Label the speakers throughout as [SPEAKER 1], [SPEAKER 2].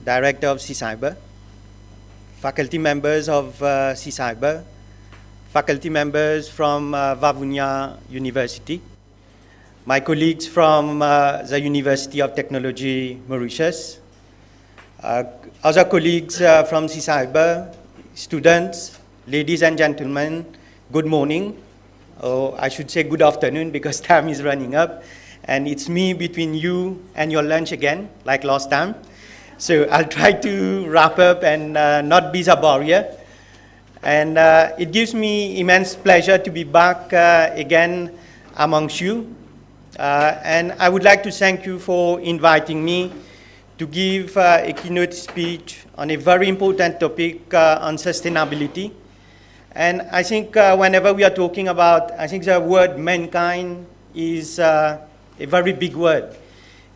[SPEAKER 1] Director of CSIBER, faculty members of CSIBER, faculty members from Wavunya University, my colleagues from the University of Technology, Mauritius, other colleagues from CSIBER, students, ladies and gentlemen, good morning. Or I should say good afternoon because time is running up. And it's me between you and your lunch again, like last time. So I'll try to wrap up and not be the barrier. And it gives me immense pleasure to be back again amongst you. And I would like to thank you for inviting me to give a keynote speech on a very important topic on sustainability. And I think whenever we are talking about, I think the word mankind is a very big word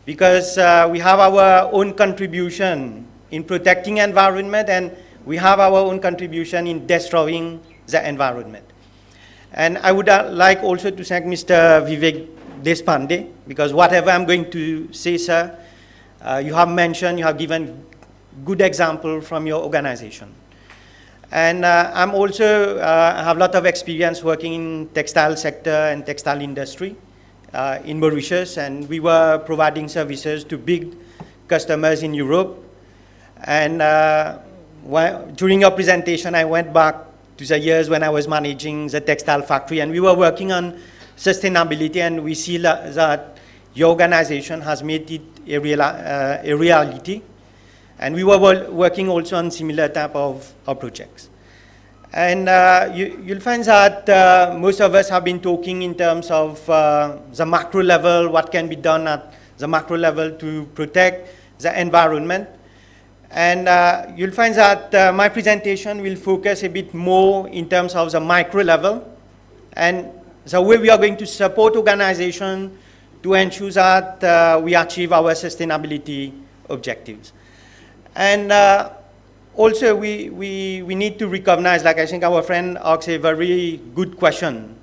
[SPEAKER 1] because we have our own contribution in protecting environment and we have our own contribution in destroying the environment. And I would like also to thank Mr. Vivek Deshpande because whatever I'm going to say, sir, you have mentioned, you have given good example from your organization. And I'm also have a lot of experience working in textile sector and textile industry in Mauritius, and we were providing services to big customers in Europe. And during your presentation, I went back to the years when I was managing the textile factory, and we were working on sustainability, and we see that your organization has made it a reality. And we were working also on similar type of projects. And you'll find that most of us have been talking in terms of the macro level, what can be done at the macro level to protect the environment. And you'll find that my presentation will focus a bit more in terms of the micro level and the way we are going to support organizations to ensure that we achieve our sustainability objectives. And also we need to recognize, like I think our friend asked a very good question,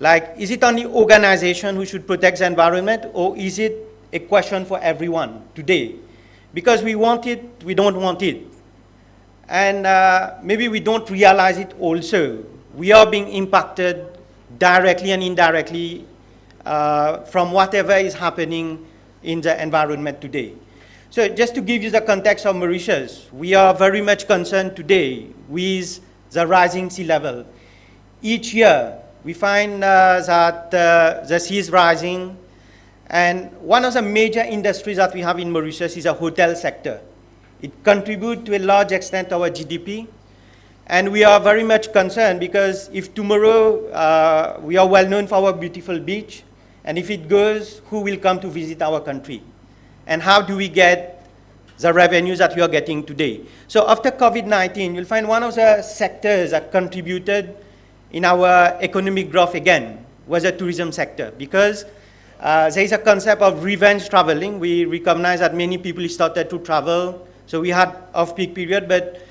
[SPEAKER 1] like is it only organization who should protect the environment or is it a question for everyone today? Because we want it, we don't want it. And maybe we don't realize it also. We are being impacted directly and indirectly from whatever is happening in the environment today. So just to give you the context of Mauritius, we are very much concerned today with the rising sea level. Each year, we find that the sea is rising, and one of the major industries that we have in Mauritius is the hotel sector. It contributes to a large extent to our GDP, and we are very much concerned because if tomorrow we are well known for our beautiful beach, and if it goes, who will come to visit our country? And how do we get the revenues that we are getting today? So after COVID-19, you'll find one of the sectors that contributed in our economic growth again was the tourism sector because there is a concept of revenge traveling. We recognize that many people started to travel. So we had off-peak period, but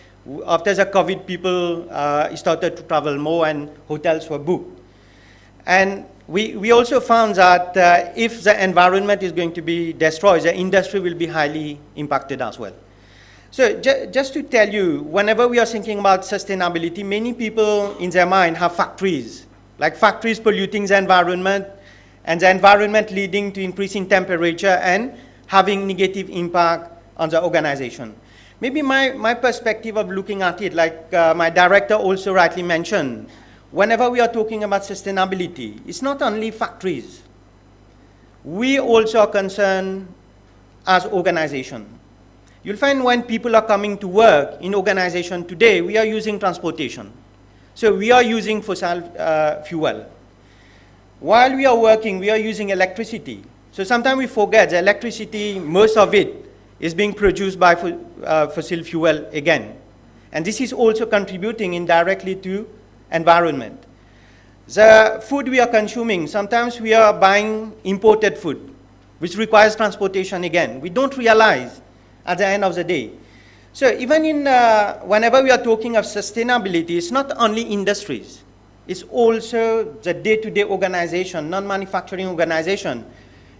[SPEAKER 1] after the COVID, people started to travel more and hotels were booked. And we also found that if the environment is going to be destroyed, the industry will be highly impacted as well. So just to tell you, whenever we are thinking about sustainability, many people in their mind have factories, like factories polluting the environment and the environment leading to increasing temperature and having negative impact on the organization. Maybe my perspective of looking at it, like my director also rightly mentioned, whenever we are talking about sustainability, it's not only factories. We also are concerned as organization. You'll find when people are coming to work in organization today, we are using transportation. So we are using fossil fuel. While we are working, we are using electricity. So sometimes we forget the electricity, most of it is being produced by fossil fuel again. And this is also contributing indirectly to environment. The food we are consuming, sometimes we are buying imported food, which requires transportation again. We don't realize at the end of the day. So even in, whenever we are talking of sustainability, it's not only industries, it's also the day-to-day organization, non-manufacturing organization.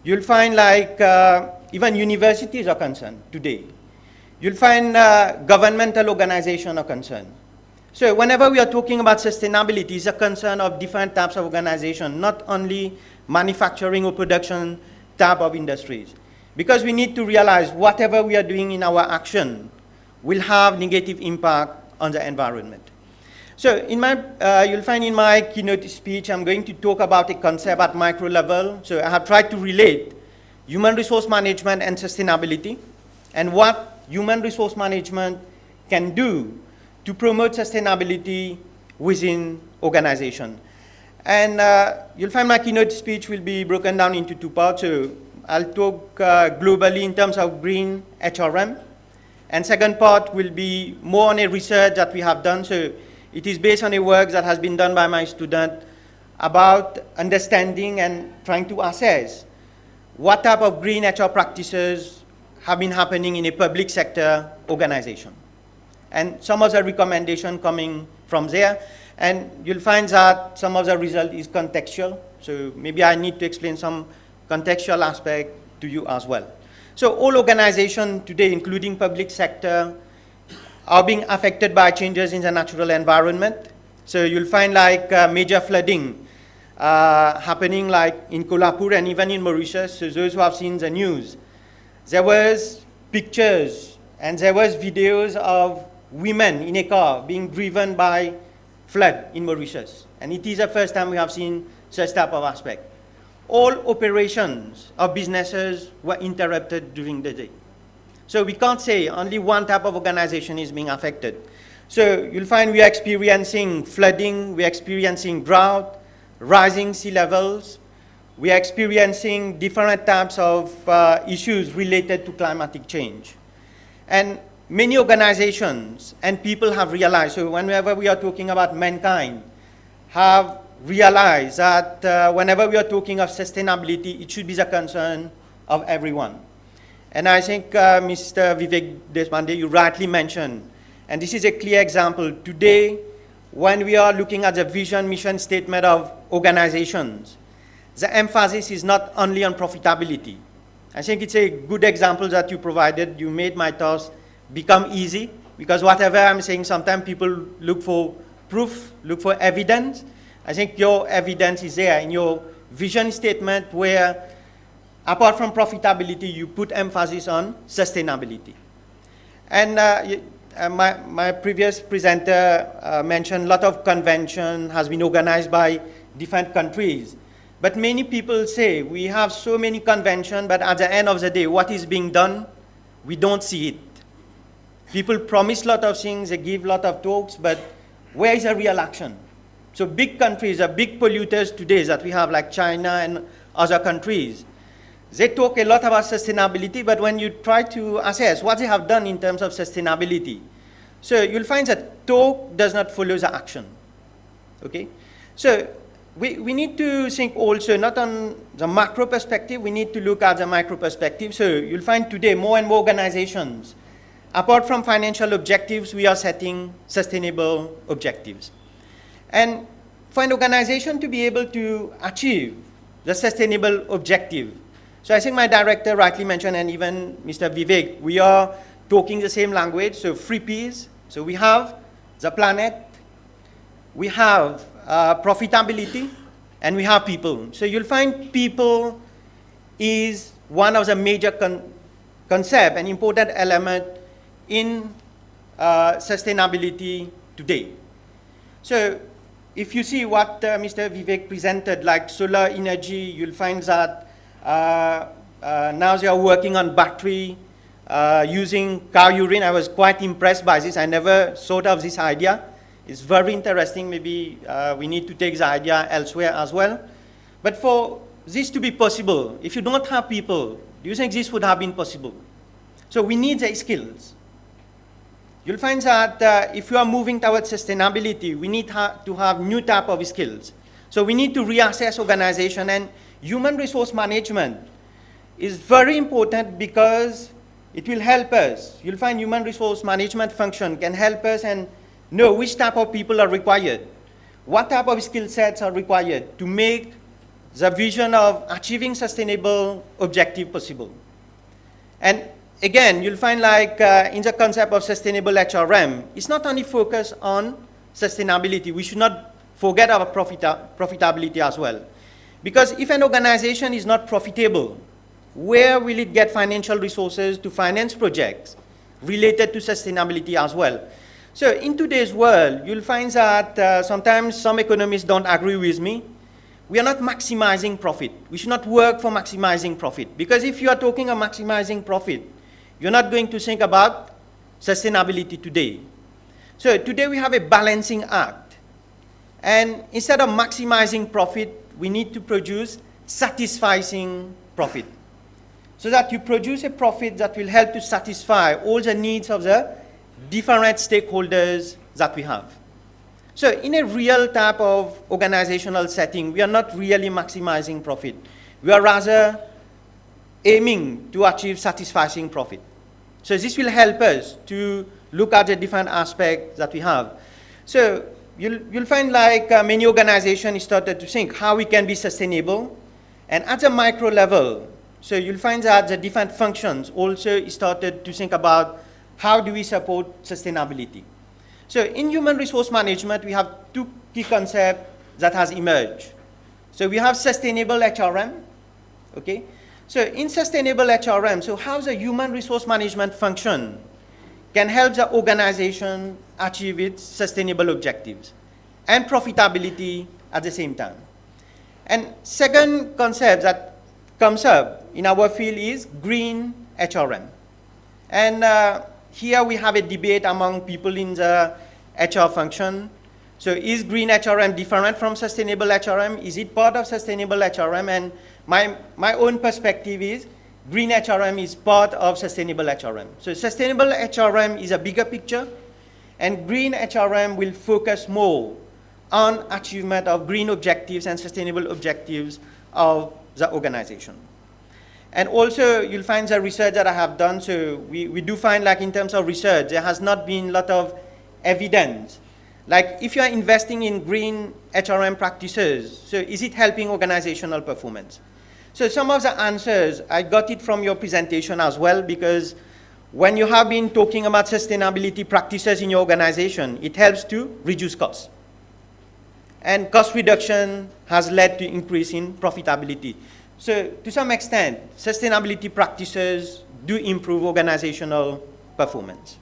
[SPEAKER 1] You'll find like even universities are concerned today. you'll find governmental organization are concerned. So whenever we are talking about sustainability, it's a concern of different types of organization, not only manufacturing or production type of industries. Because we need to realize whatever we are doing in our action will have negative impact on the environment. So in my, you'll find in my keynote speech, I'm going to talk about a concept at micro level. So I have tried to relate human resource management and sustainability, and what human resource management can do to promote sustainability within organization. And you'll find my keynote speech will be broken down into two parts. So I'll talk globally in terms of green HRM. And second part will be more on a research that we have done. So it is based on a work that has been done by my student about understanding and trying to assess what type of green HR practices have been happening in a public sector organization. And some of the recommendations coming from there. And you'll find that some of the result is contextual. So maybe I need to explain some contextual aspect to you as well. So all organizations today, including public sector, are being affected by changes in the natural environment. So you'll find like major flooding happening like in Kolhapur and even in Mauritius. So those who have seen the news, there was pictures and there was videos of women in a car being driven by flood in Mauritius. And it is the first time we have seen such type of aspect. All operations of businesses were interrupted during the day. So we can't say only one type of organization is being affected. So you'll find we are experiencing flooding, we are experiencing drought, rising sea levels, we are experiencing different types of issues related to climatic change. And many organizations and people have realized, so whenever we are talking about mankind, have realized that whenever we are talking of sustainability, it should be the concern of everyone. And I think Mr. Vivek Deshpande, you rightly mentioned, and this is a clear example. Today, when we are looking at the vision, mission statement of organizations, the emphasis is not only on profitability. I think it's a good example that you provided. You made my task become easy, because whatever I'm saying, sometimes people look for proof, look for evidence. I think your evidence is there in your vision statement where, apart from profitability, you put emphasis on sustainability. And my previous presenter mentioned a lot of convention has been organized by different countries. But many people say we have so many conventions, but at the end of the day, what is being done, we don't see it. People promise a lot of things, they give a lot of talks, but where is the real action? So big countries, the big polluters today that we have, like China and other countries, they talk a lot about sustainability, but when you try to assess what they have done in terms of sustainability, so you'll find that talk does not follow the action. Okay? So we need to think also not on the macro perspective, we need to look at the micro perspective. So you'll find today more and more organizations, apart from financial objectives, we are setting sustainable objectives. And for an organization to be able to achieve the sustainable objective, so I think my director rightly mentioned, and even Mr. Vivek, we are talking the same language, so 3 Ps. So we have the planet, we have profitability, and we have people. So you'll find people is one of the major concept and important element in sustainability today. So if you see what Mr. Vivek presented, like solar energy, you'll find that now they are working on battery using cow urine. I was quite impressed by this. I never thought of this idea. It's very interesting. Maybe we need to take the idea elsewhere as well. But for this to be possible, if you don't have people, do you think this would have been possible? So we need the skills. You'll find that if you are moving towards sustainability, we need to have new type of skills. So we need to reassess organization, and human resource management is very important because it will help us. You'll find human resource management function can help us and know which type of people are required, what type of skill sets are required to make the vision of achieving sustainable objective possible. And again, you'll find like in the concept of sustainable HRM, it's not only focused on sustainability. We should not forget our profitability as well. Because if an organization is not profitable, where will it get financial resources to finance projects related to sustainability as well? So in today's world, you'll find that sometimes some economists don't agree with me. We are not maximizing profit. We should not work for maximizing profit. Because if you are talking of maximizing profit, you're not going to think about sustainability today. So today we have a balancing act. And instead of maximizing profit, we need to produce satisfying profit. So that you produce a profit that will help to satisfy all the needs of the different stakeholders that we have. So in a real type of organizational setting, we are not really maximizing profit. We are rather aiming to achieve satisfying profit. So this will help us to look at the different aspects that we have. So you'll find like many organizations started to think how we can be sustainable. And at the micro level, so you'll find that the different functions also started to think about how do we support sustainability. So in human resource management, we have two key concepts that has emerged. So we have sustainable HRM, okay? So in sustainable HRM, so how the human resource management function can help the organization achieve its sustainable objectives and profitability at the same time. And second concept that comes up in our field is green HRM. And here we have a debate among people in the HR function. So is green HRM different from sustainable HRM? Is it part of sustainable HRM? And my own perspective is green HRM is part of sustainable HRM. So sustainable HRM is a bigger picture, and green HRM will focus more on achievement of green objectives and sustainable objectives of the organization. And also, you'll find the research that I have done, so we do find, like in terms of research, there has not been a lot of evidence. Like if you are investing in green HRM practices, so is it helping organizational performance? So some of the answers, I got it from your presentation as well, because when you have been talking about sustainability practices in your organization, it helps to reduce costs. And cost reduction has led to increase in profitability. So to some extent, sustainability practices do improve organizational performance.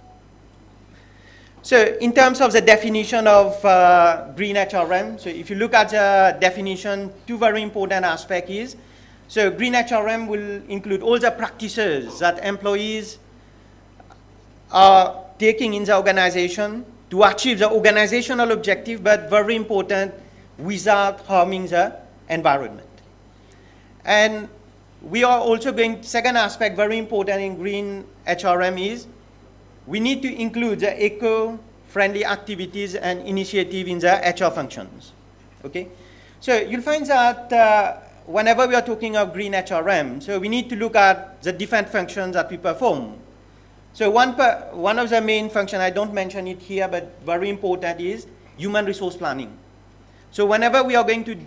[SPEAKER 1] So in terms of the definition of green HRM, so if you look at the definition, two very important aspects is, so green HRM will include all the practices that employees are taking in the organization to achieve the organizational objective, but very important, without harming the environment. And we are also going, second aspect, very important in green HRM is, we need to include the eco-friendly activities and initiatives in the HR functions, okay? So you'll find that whenever we are talking of green HRM, so we need to look at the different functions that we perform. So one of the main functions, I don't mention it here, but very important, is human resource planning. So whenever we are going to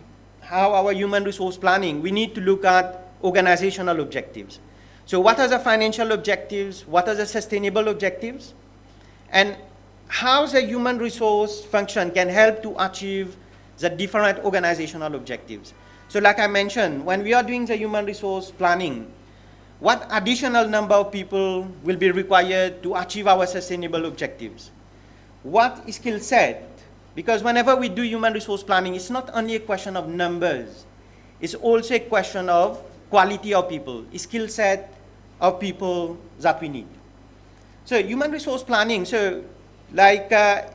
[SPEAKER 1] have our human resource planning, we need to look at organizational objectives. So what are the financial objectives? What are the sustainable objectives? And how the human resource function can help to achieve the different organizational objectives. So like I mentioned, when we are doing the human resource planning, what additional number of people will be required to achieve our sustainable objectives? What skill set? Because whenever we do human resource planning, it's not only a question of numbers, it's also a question of quality of people, skill set of people that we need. So human resource planning, so like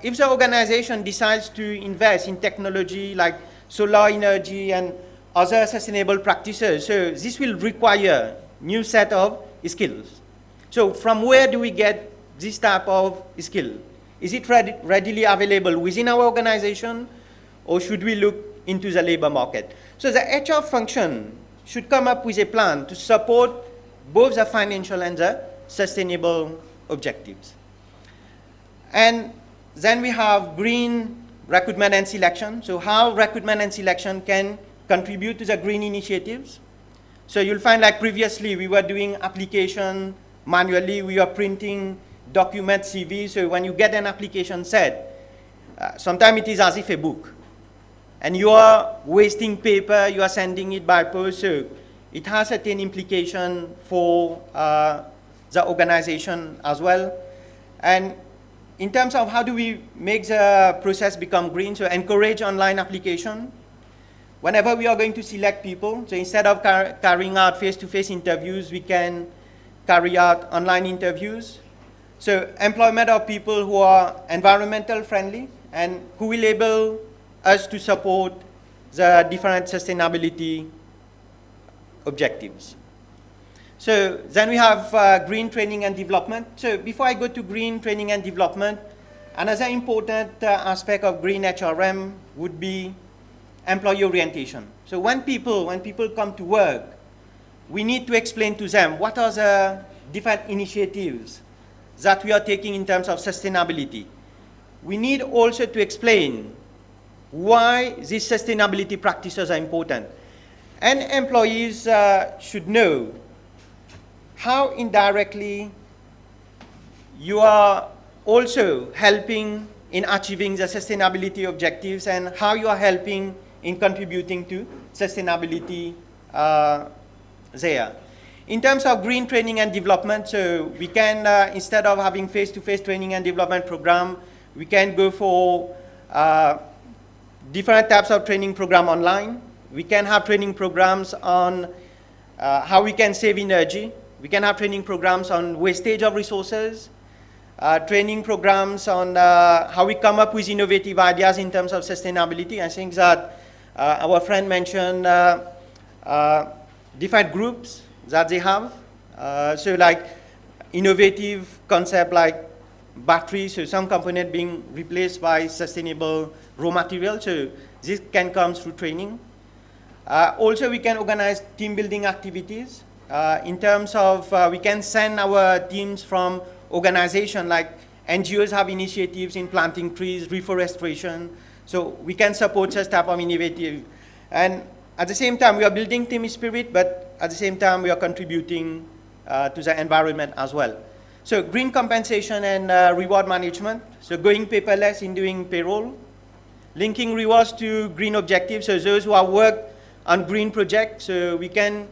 [SPEAKER 1] if the organization decides to invest in technology like solar energy and other sustainable practices, so this will require new set of skills. So from where do we get this type of skill? Is it readily available within our organization, or should we look into the labor market? So the HR function should come up with a plan to support both the financial and the sustainable objectives. And then we have green recruitment and selection. So how recruitment and selection can contribute to the green initiatives. So you'll find like previously we were doing application manually. We are printing document CV. So when you get an application set, sometimes it is as if a book. And you are wasting paper, you are sending it by post. So it has certain implication for the organization as well. And in terms of how do we make the process become green, so encourage online application. Whenever we are going to select people, so instead of carrying out face-to-face interviews, we can carry out online interviews. So employment of people who are environmental friendly and who will enable us to support the different sustainability objectives. So then we have green training and development. So before I go to green training and development, another important aspect of green HRM would be employee orientation. So when people come to work, we need to explain to them what are the different initiatives that we are taking in terms of sustainability. We need also to explain why these sustainability practices are important. And employees should know how indirectly you are also helping in achieving the sustainability objectives and how you are helping in contributing to sustainability there. In terms of green training and development, so we can, instead of having face-to-face training and development program, we can go for different types of training program online. We can have training programs on how we can save energy. We can have training programs on wastage of resources, training programs on how we come up with innovative ideas in terms of sustainability. I think that our friend mentioned different groups that they have. So like innovative concept like batteries, so some component being replaced by sustainable raw material. So this can come through training. Also, we can organize team building activities. In terms of, we can send our teams from organizations like NGOs have initiatives in planting trees, reforestation. So we can support such type of innovative. And at the same time, we are building team spirit, but at the same time, we are contributing to the environment as well. So green compensation and reward management. So going paperless in doing payroll. Linking rewards to green objectives. So those who have worked on green projects, so we can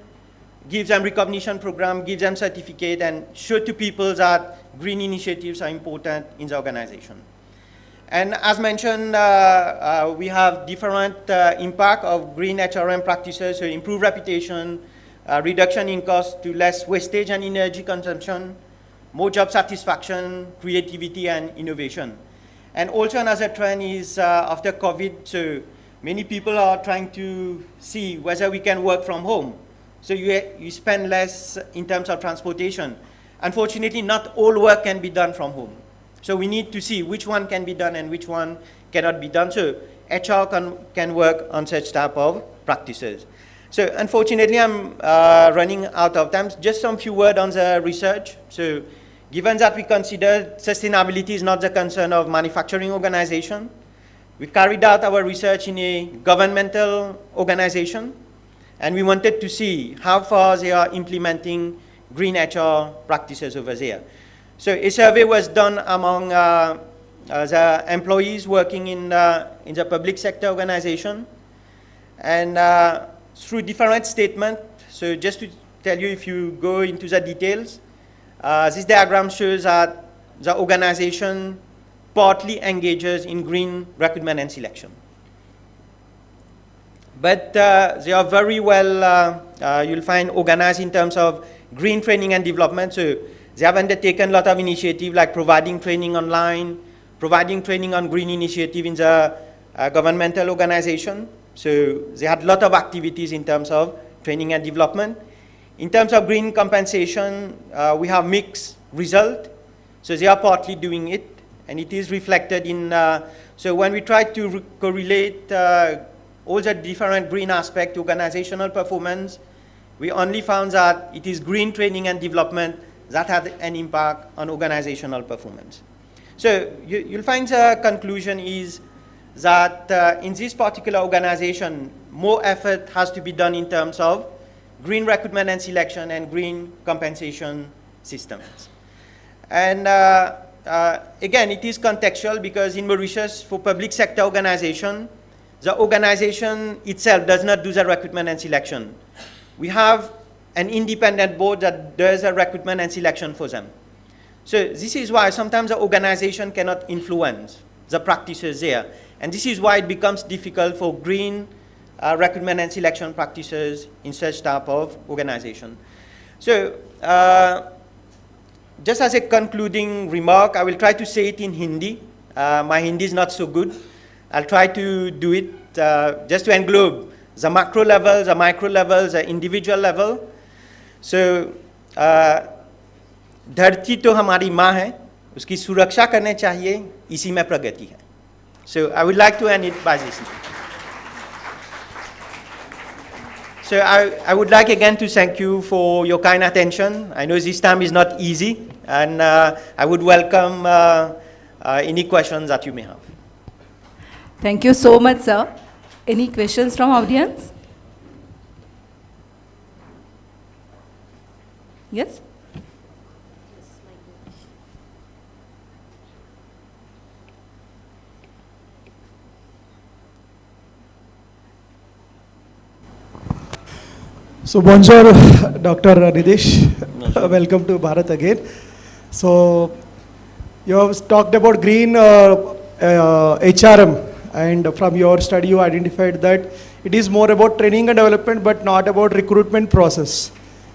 [SPEAKER 1] give them recognition program, give them certificate, and show to people that green initiatives are important in the organization. And as mentioned, we have different impact of green HRM practices, so improve reputation, reduction in cost to less wastage and energy consumption, more job satisfaction, creativity, and innovation. And also another trend is after COVID, so many people are trying to see whether we can work from home. So you spend less in terms of transportation. Unfortunately, not all work can be done from home. So we need to see which one can be done and which one cannot be done. So HR can work on such type of practices. So unfortunately, I'm running out of time. Just some few words on the research. So given that we consider sustainability is not the concern of manufacturing organization, we carried out our research in a governmental organization, and we wanted to see how far they are implementing green HR practices over there. So a survey was done among the employees working in the public sector organization, and through different statements. So just to tell you, if you go into the details, this diagram shows that the organization partly engages in green recruitment and selection. But they are very well, you'll find, organized in terms of green training and development. So they have undertaken a lot of initiatives like providing training online, providing training on green initiative in the governmental organization. So they had a lot of activities in terms of training and development. In terms of green compensation, we have mixed result. So they are partly doing it, and it is reflected in, so when we try to correlate all the different green aspects to organizational performance, we only found that it is green training and development that had an impact on organizational performance. So you'll find the conclusion is that in this particular organization, more effort has to be done in terms of green recruitment and selection and green compensation systems. And again, it is contextual because in Mauritius, for public sector organization, the organization itself does not do the recruitment and selection. We have an independent board that does a recruitment and selection for them. So this is why sometimes the organization cannot influence the practices there. And this is why it becomes difficult for green recruitment and selection practices in such type of organization. So just as a concluding remark, I will try to say it in Hindi. My Hindi is not so good. I'll try to do it just to englobe the macro level, the micro level, the individual level. So, धरती तो हमारी माँ है, उसकी सुरक्षा करने चाहिए, इसी में प्रगति है. So I would like to end it by this. So I would like again to thank you for your kind attention. I know this time is not easy, and I would welcome any questions that you may have.
[SPEAKER 2] Thank you so much, sir. Any questions from audience? Yes?
[SPEAKER 3] So bonjour, Dr. Nidesh. Welcome to Bharat again. So you have talked about green HRM, and from your study you identified that it is more about training and development but not about recruitment process.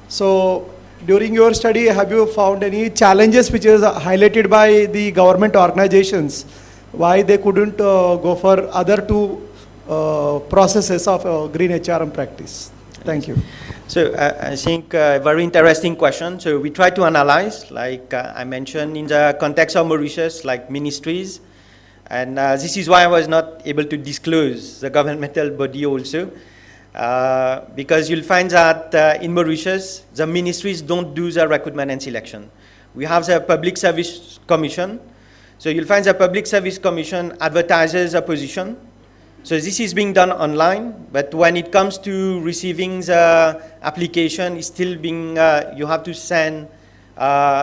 [SPEAKER 3] So during your study, have you found any challenges which is highlighted by the government organizations, why they couldn't go for other two processes of green HRM practice? Thank you.
[SPEAKER 1] So I think a very interesting question. So we try to analyze, like I mentioned, in the context of Mauritius, like ministries. And this is why I was not able to disclose the governmental body also. Because you'll find that in Mauritius, the ministries don't do the recruitment and selection. We have the Public Service Commission. So you'll find the Public Service Commission advertises a position. So this is being done online, but when it comes to receiving the application, it's still being, you have to send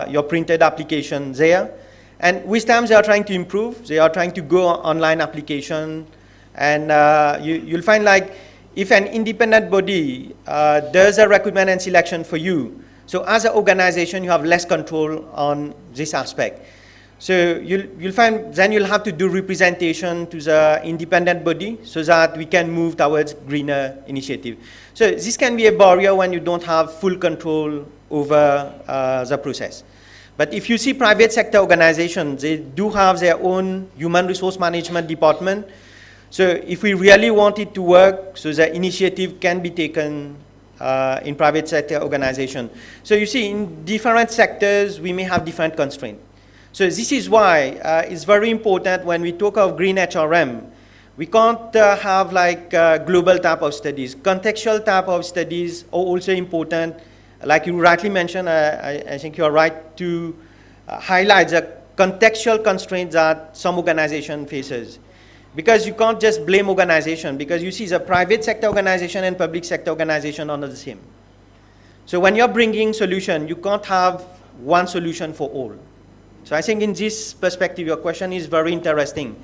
[SPEAKER 1] your printed application there. And with time, they are trying to improve. They are trying to go online application. And you'll find like, if an independent body does a recruitment and selection for you, so as an organization, you have less control on this aspect. So you'll find then you'll have to do representation to the independent body so that we can move towards greener initiative. So this can be a barrier when you don't have full control over the process. But if you see private sector organizations, they do have their own human resource management department. So if we really want it to work, so the initiative can be taken in private sector organization. So you see, in different sectors, we may have different constraints. So this is why it's very important when we talk of green HRM, we can't have like global type of studies. Contextual type of studies are also important. Like you rightly mentioned, I think you're right to highlight the contextual constraints that some organization faces. Because you can't just blame organization, because you see the private sector organization and public sector organization are not the same. So when you're bringing solution, you can't have one solution for all. So I think in this perspective, your question is very interesting.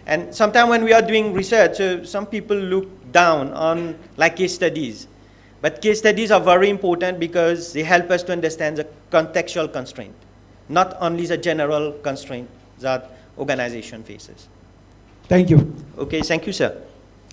[SPEAKER 1] And sometimes when we are doing research, so some people look down on like case studies. But case studies are very important because they help us to understand the contextual constraint, not only the general constraint that organization faces.
[SPEAKER 3] Thank you.
[SPEAKER 1] Okay, thank you, sir.